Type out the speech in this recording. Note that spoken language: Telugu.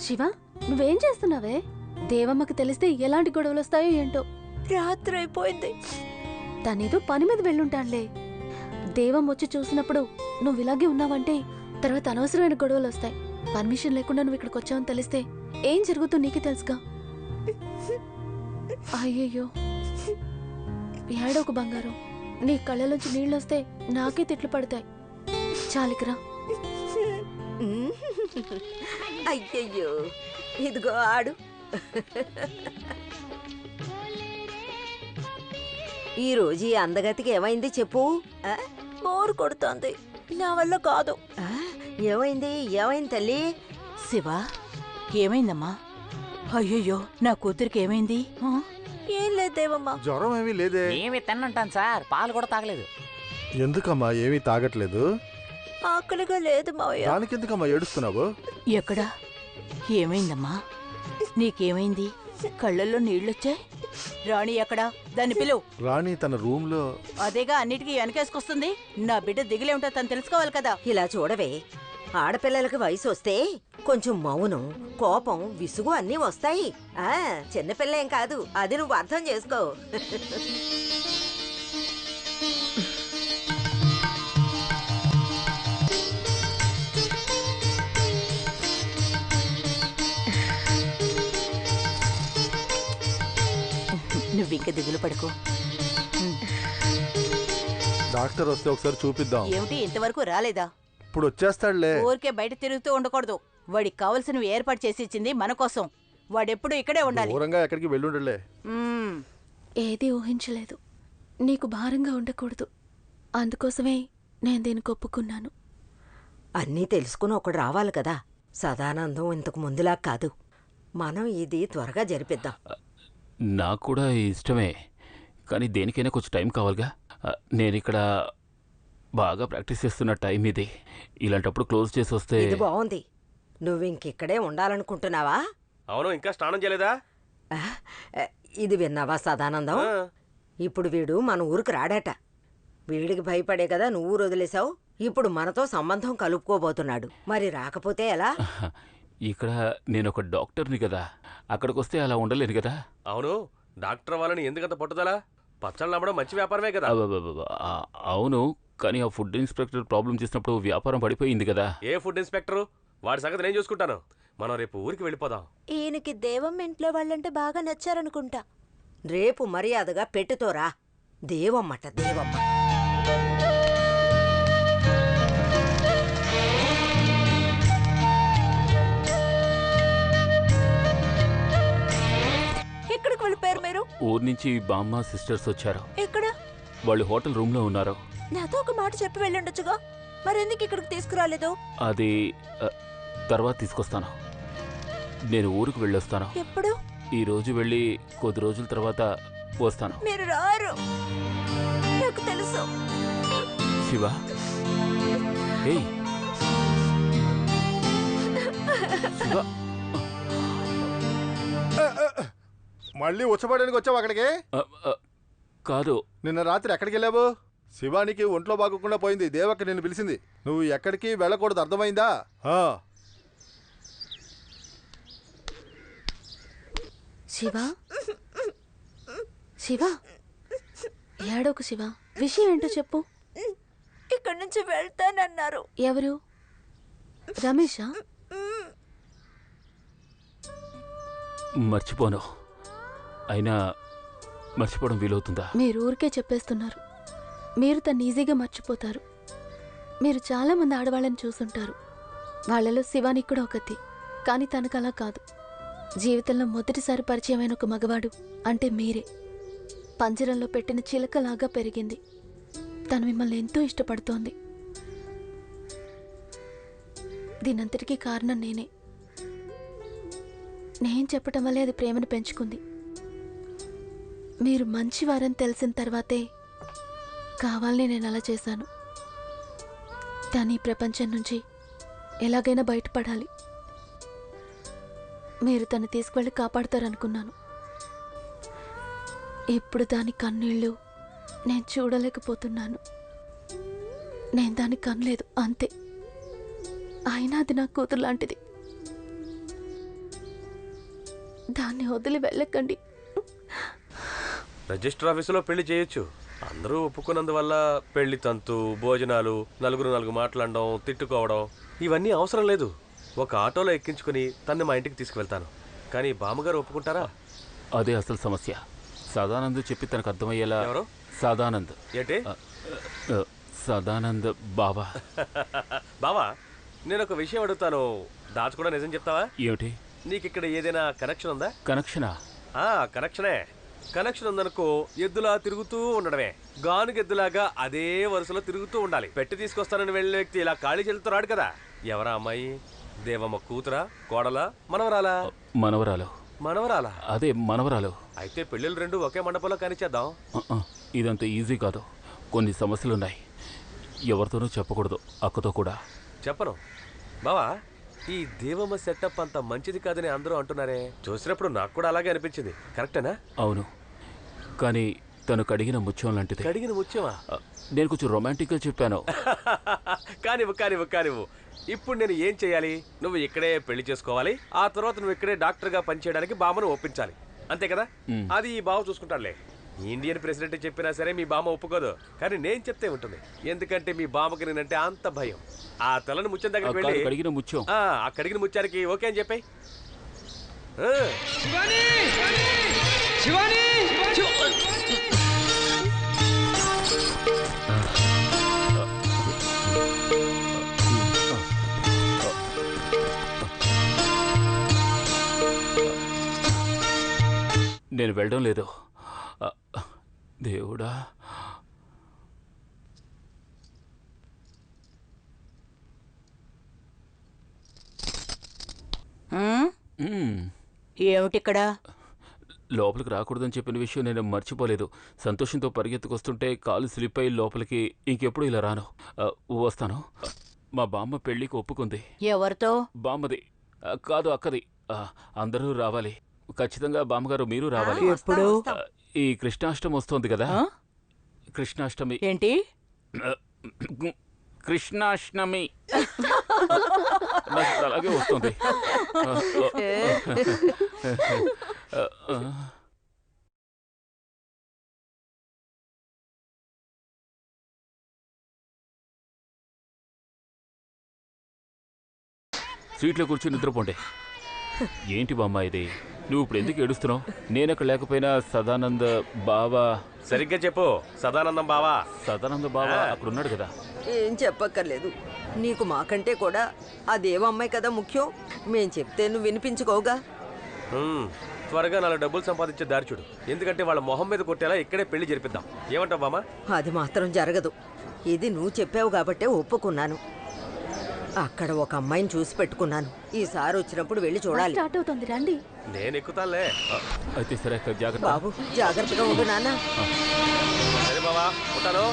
శివ, నువ్వేం చేస్తున్నావే? దేవమ్మకి తెలిస్తే ఎలాంటి గొడవలు వస్తాయో ఏంటో. రాత్రి అయిపోయింది. తనేదో పని మీద వెళ్ళుంటానులే. దేవం వచ్చి చూసినప్పుడు నువ్వు ఇలాగే ఉన్నావంటే తర్వాత అనవసరమైన గొడవలు వస్తాయి. పర్మిషన్ లేకుండా నువ్వు ఇక్కడికి వచ్చావని తెలిస్తే ఏం జరుగుతుందో నీకే తెలుసుగా. అయ్యయ్యో, ఏడోకు బంగారం. నీ కళ్ళలోంచి నీళ్ళొస్తే నాకే తిట్లు పడతాయి. చాలికరా. అయ్యయ్యో, ఇదిగో ఆడు. ఈరోజు ఈ అందగతికి ఏమైంది చెప్పు. బోరు కొడుతోంది, నా వల్ల కాదు. ఏమైంది ఏమైంది తల్లి? శివ, ఏమైందమ్మా? అయ్యయ్యో, నా కూతురికి ఏమైంది? ఏం లేదు దేవమ్మా. జ్వరం ఏమీ లేదే. ఏమి తిన్నంటాను సార్, పాలు కూడా తాగలేదు. ఎందుకమ్మా ఏమీ తాగట్లేదు? ఆకలిగా లేదు మావయ్య. దానికెందుకమ్మా ఏడుస్తున్నావు? ఎక్కడా? ఏమైందమ్మా? నీకేమైంది? కళ్ళల్లో నీళ్ళొచ్చాయి. రాణి ఎక్కడా? దాన్ని పిలువు. రాణి తన రూమ్ లో. అదేగా అన్నిటికీ వెనకేసుకొస్తుంది. నా బిడ్డ దిగులే ఉంటా తను తెలుసుకోవాలి కదా. ఇలా చూడవే, ఆడపిల్లలకి వయసు వస్తే కొంచెం మౌనం, కోపం, విసుగు అన్నీ వస్తాయి. చిన్నపిల్ల ఏం కాదు, అది నువ్వు అర్థం చేసుకో. నువ్వింక దిగులు పడుకో. డాక్టర్ వస్తే ఒకసారి చూపిద్దాం. ఏమిటి ఇంతవరకు రాలేదా? ఇప్పుడు వచ్చేస్తాడులే. ఊరికే బయట తిరుగుతూ ఉండకూడదు. వాడికి కావలసినవి ఏర్పాటు చేసి ఇచ్చింది మన కోసం. వాడెప్పుడు ఇక్కడే ఉండాలి. దూరంగా ఎక్కడికి వెళ్ళుండలే. ఏది ఊహించలేదు. నీకు భారంగా ఉండకూడదు. అందుకోసమే నేను దీనికి ఒప్పుకున్నాను. అన్నీ తెలుసుకుని ఒకడు రావాలి కదా. సదానందం ఇంతకు ముందులా కాదు. మనం ఇది త్వరగా జరిపిద్దాం. నాకు కూడా ఇష్టమే, కానీ దేనికైనా కొంచెం టైం కావాలిగా. నేనిక్కడ బాగా ప్రాక్టీస్ చేస్తున్న టైం ఇది. ఇలాంటప్పుడు క్లోజ్ చేసి వస్తే. ఇది బాగుంది. నువ్వు ఇంకిక్కడే ఉండాలనుకుంటున్నావా? అవును, ఇంకా స్నానం చేయలేదా? ఇది విన్నావా సదానందం? ఇప్పుడు వీడు మన ఊరికి రాడట. వీడికి భయపడే కదా నువ్వు ఊరు వదిలేసావు. ఇప్పుడు మనతో సంబంధం కలుపుకోబోతున్నాడు. మరి రాకపోతే ఎలా? ఇక్కడ నేను ఒక డాక్టర్ని కదా, అక్కడికి వస్తే అలా ఉండలేను కదా. అవును, డాక్టర్ వాళ్ళని ఎందుకంత పట్టుదలా? పచ్చళ్ళు నమ్మడం మంచి వ్యాపారమే కదా. అవును, కానీ ఆ ఫుడ్ ఇన్స్పెక్టర్ ప్రాబ్లం చేసినప్పుడు వ్యాపారం పడిపోయింది కదా. ఏ ఫుడ్ ఇన్స్పెక్టరు? వాడి సంగతి నేను చూసుకుంటాను. మనం రేపు ఊరికి వెళ్ళిపోదాం. ఈయనకి దేవమ్మ ఇంట్లో వాళ్ళంటే బాగా నచ్చారనుకుంటా. రేపు మర్యాదగా పెట్టుతోరా. దేవమ్మట దేవమ్మ. ఎక్కడికి వెళ్ళిపోయారు మీరు? ఊరు నుంచి బామ్మ సిస్టర్స్ వచ్చారు. ఎక్కడ? వాళ్ళు హోటల్ రూమ్ లో ఉన్నారు. నాతో ఒక మాట చెప్పి వెళ్ళుండొచ్చుగా. మరెందుకు ఇక్కడికి తీసుకురాలేదు? అది తర్వాత తీసుకొస్తాను. నేను ఊరికి వెళ్ళొస్తాను. ఎప్పుడు? ఈ రోజు వెళ్ళి కొద్ది రోజుల తర్వాత వస్తాను. మీరు రారు, నాకు తెలుసు. శివ, ఏయ్ శివ, మళ్ళీ ఉచ్చబడడానికి వచ్చావు అక్కడికి? కాదు, నిన్న రాత్రి ఎక్కడికి వెళ్ళావు? శివానికి ఒంట్లో బాగోకుండా పోయింది. దేవక్క నిన్ను పిలిచింది. నువ్వు ఎక్కడికి వెళ్ళకూడదు, అర్థమైందా? శివ, శివ, ఏడోకు శివ. విషయం ఏంటో చెప్పు. ఇక్కడి నుంచి వెళ్తానన్నారు. ఎవరు? రమేషా? మర్చిపోను. అయినా మర్చిపోవడం వీలవుతుందా? మీరు ఊరికే చెప్పేస్తున్నారు. మీరు తను ఈజీగా మర్చిపోతారు. మీరు చాలామంది ఆడవాళ్ళని చూసుంటారు. వాళ్ళలో శివానికి కూడా ఒకటి. కానీ తనకు అలా కాదు. జీవితంలో మొదటిసారి పరిచయమైన ఒక మగవాడు అంటే మీరే. పంజరంలో పెట్టిన చిలకలాగా పెరిగింది. తను మిమ్మల్ని ఎంతో ఇష్టపడుతోంది. దీనంతటికీ కారణం నేనే. నేను చెప్పటం వల్లే అది ప్రేమను పెంచుకుంది. మీరు మంచివారని తెలిసిన తర్వాతే కావాలని నేను అలా చేశాను. తను ఈ ప్రపంచం నుంచి ఎలాగైనా బయటపడాలి. మీరు తను తీసుకువెళ్ళి కాపాడుతారనుకున్నాను. ఇప్పుడు దాని కన్నీళ్ళు నేను చూడలేకపోతున్నాను. నేను దానికి కనలేదు అంతే. అయినా అది నా కూతురు లాంటిది. దాన్ని వదిలి వెళ్ళకండి. రిజిస్టర్ ఆఫీసులో పెళ్లి చేయొచ్చు. అందరూ ఒప్పుకున్నందువల్ల పెళ్లి తంతు, భోజనాలు, నలుగురు మాట్లాడడం, తిట్టుకోవడం ఇవన్నీ అవసరం లేదు. ఒక ఆటోలో ఎక్కించుకుని తన్ని మా ఇంటికి తీసుకువెళ్తాను. కానీ బామ్మగారు ఒప్పుకుంటారా? అదే అసలు సమస్య. సదానంద్ చెప్పి తనకు అర్థమయ్యేలా. ఎవరు? సదానంద్. ఏంటి? సదానంద్ బావా. బావా, నేను ఒక విషయం అడుగుతాను, దాచుకుండా నిజం చెప్తావా? ఏమిటి? నీకు ఇక్కడ ఏదైనా కనెక్షన్ ఉందా? కనెక్షనా? కనెక్షనే. కనెక్షన్ ఉందనుకో, ఎద్దులా తిరుగుతూ ఉండడమే. గానుగెద్దులాగా అదే వరుసలో తిరుగుతూ ఉండాలి. పెట్టి తీసుకొస్తానని వెళ్ళిన వ్యక్తి ఇలా ఖాళీ చేతులతో రాడు కదా. ఎవరా అమ్మాయి? దేవమ్మ కూతురా, కోడలా, మనవరాలా? మనవరాలు. మనవరాలా? అదే మనవరాలు. అయితే పెళ్ళిళ్ళు రెండు ఒకే మండపంలో కానిచ్చేద్దాం. ఇదంత ఈజీ కాదు. కొన్ని సమస్యలున్నాయి. ఎవరితోనూ చెప్పకూడదు, అక్కతో కూడా. చెప్పను. బావా, ఈ దేవమ్మ సెటప్ అంత మంచిది కాదని అందరూ అంటున్నారే. చూసినప్పుడు నాకు కూడా అలాగే అనిపించింది. కరెక్టేనా? అవును, కానీ తను కడిగిన ముత్యం లాంటిది. కడిగిన ముత్యమా? నేను కొంచెం రొమాంటిక్గా చెప్పాను. కానివ్వు. ఇప్పుడు నేను ఏం చేయాలి? నువ్వు ఇక్కడే పెళ్లి చేసుకోవాలి. ఆ తర్వాత నువ్వు ఇక్కడే డాక్టర్గా పనిచేయడానికి బామ్మను ఒప్పించాలి. అంతే కదా? అది ఈ బావ చూసుకుంటాడులే. ఇండియన్ ప్రెసిడెంట్ చెప్పినా సరే మీ బామ్మ ఒప్పుకోదు. కానీ నేను చెప్తే ఉంటుంది. ఎందుకంటే మీ బామ్మకి నేనంటే అంత భయం. ఆ తలని ముత్యం దగ్గరికి వెళ్ళి కడిగిన ముత్యం, ఆ కడిగిన ముత్యానికి ఓకే అని చెప్పాయి. నేను వెళ్ళడం లేదు. దేవుడా, ఏమిటిక్కడ? లోపలికి రాకూడదని చెప్పిన విషయం నేను మర్చిపోలేదు. సంతోషంతో పరిగెత్తుకొస్తుంటే కాలు స్లిప్ అయ్యి లోపలికి ఇంకెప్పుడు ఇలా రాను. వస్తాను. మా బామ్మ పెళ్లికి ఒప్పుకుంది. ఎవరితో? బామ్మది కాదు, అక్కది. అందరూ రావాలి. ఖచ్చితంగా బామ్మగారు మీరు రావాలి. ఎప్పుడు? ఈ కృష్ణాష్టమి వస్తోంది కదా. కృష్ణాష్టమి. ఏంటి? కృష్ణాష్టమి నాకు అలాగే వస్తుంది. సీట్లో కూర్చొని నిద్రపోండి. ఏంటి బామ్మ ఇది? నువ్వు ఇప్పుడు ఎందుకు ఏడుస్తున్నావు? నేనక్కడ లేకపోయినా సదానంద బావా. సరిగ్గా చెప్పు. సదానందం బావా. సదానంద బావా అక్కడ ఉన్నాడు కదా. ఏం చెప్పక్కర్లేదు. నీకు మాకంటే కూడా ఆ దేవమ్మాయి కదా ముఖ్యం. మేం చెప్తే నువ్వు వినిపించుకోగా. త్వరగా 4 డబ్బులు సంపాదించే దారి చూడు. ఎందుకంటే వాళ్ళ మొహం మీద కొట్టేలా ఇక్కడే పెళ్లి జరిపిద్దాం. ఏమంటావు బామ్మ? అది మాత్రం జరగదు. ఇది నువ్వు చెప్పావు కాబట్టే ఒప్పుకున్నాను. అక్కడ ఒక అమ్మాయిని చూసి పెట్టుకున్నాను. ఈసారి వచ్చినప్పుడు వెళ్ళి చూడాలి. స్టార్ట్ అవుతుంది, రండి. నేను ఎక్కుతానులే. అయితే సరే, జాగ్రత్త బాబు, జాగ్రత్తగా ఉండు నాన్న. సరే బావా, ఉంటాను.